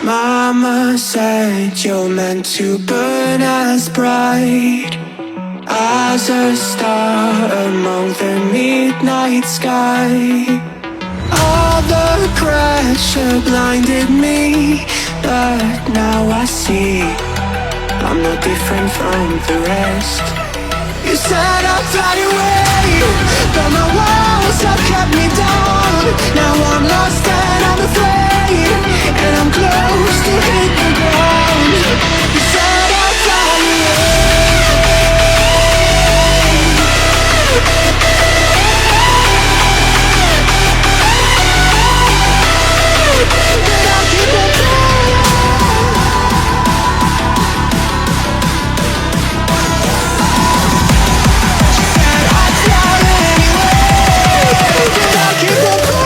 Mama said you're meant to burn as bright as a star among the midnight sky. All the pressure blinded me, but now I see I'm no different from the rest. You said I'd fly away, but my walls have kept me down. Now I'm lost and I'm afraid, and I'm close to hit the ground. You said I'd fly away, but I'll keep on flying. Said I'd fly anyway, but I'll keep on flying.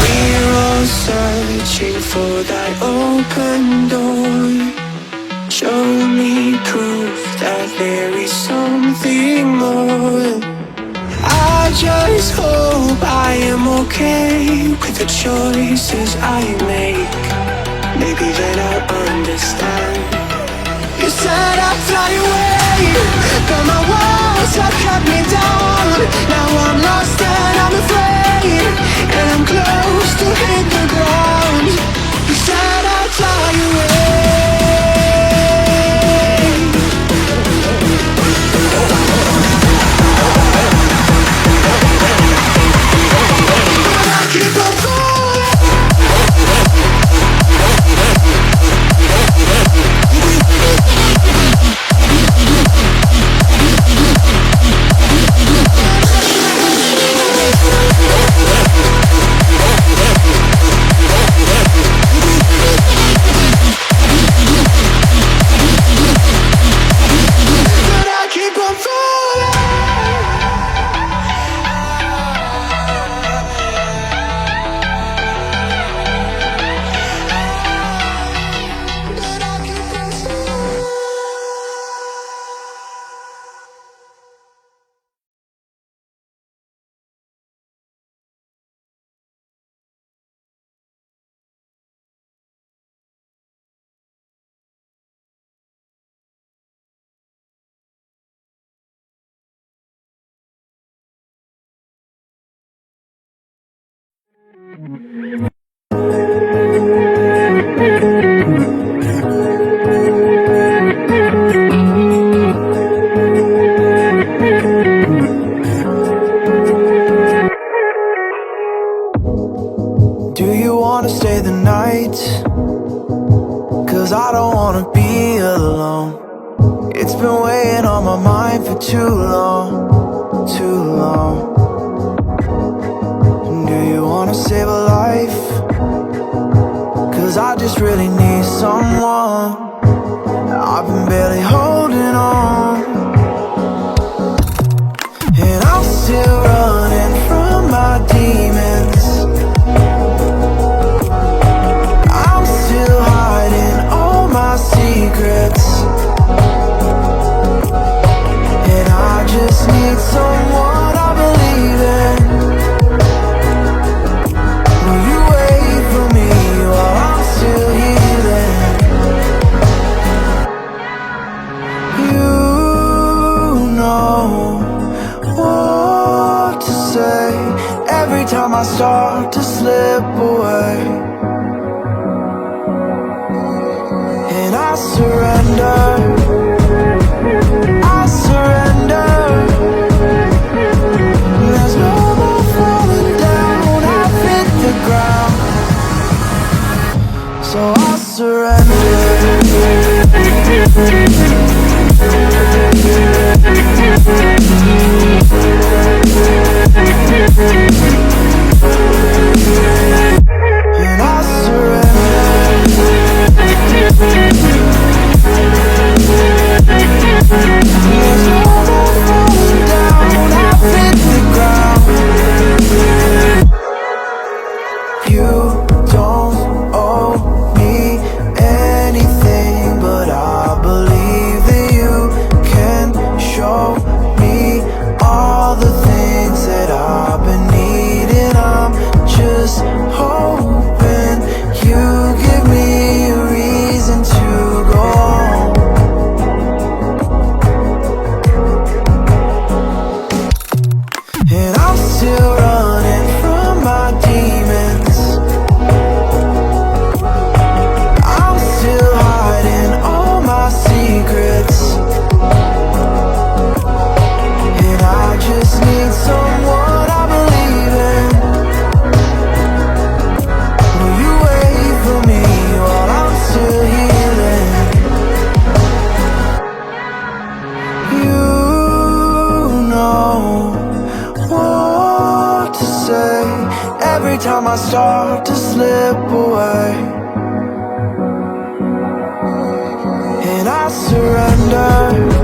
We're all searching for that open door. Show me proof that there is something more. I just hope I am okay with the choices I make. Maybe then I'll understand. You said I'd fly away, but my walls have kept me down. Now I'm lost and I'm afraid, and I'm close to hit the ground. You said I'd fly away, but I keep on falling. But I keep on falling. But I keep on falling. Do you wanna stay the night? 'Cause I don't wanna be alone. It's been weighing on my mind for too long, too long. Do you wanna save a life? 'Cause I just really need someone. I've been barely holding on, and I'm still running from my demons. I'm still hiding all my secrets, and I just need someone I believe in. Will you wait for me while I'm still healing? You know what to say every time I start to slip away, and I surrender, I surrender. There's no more falling down, I've hit the ground, so I surrender. And I surrender. time I start to slip away, and I surrender.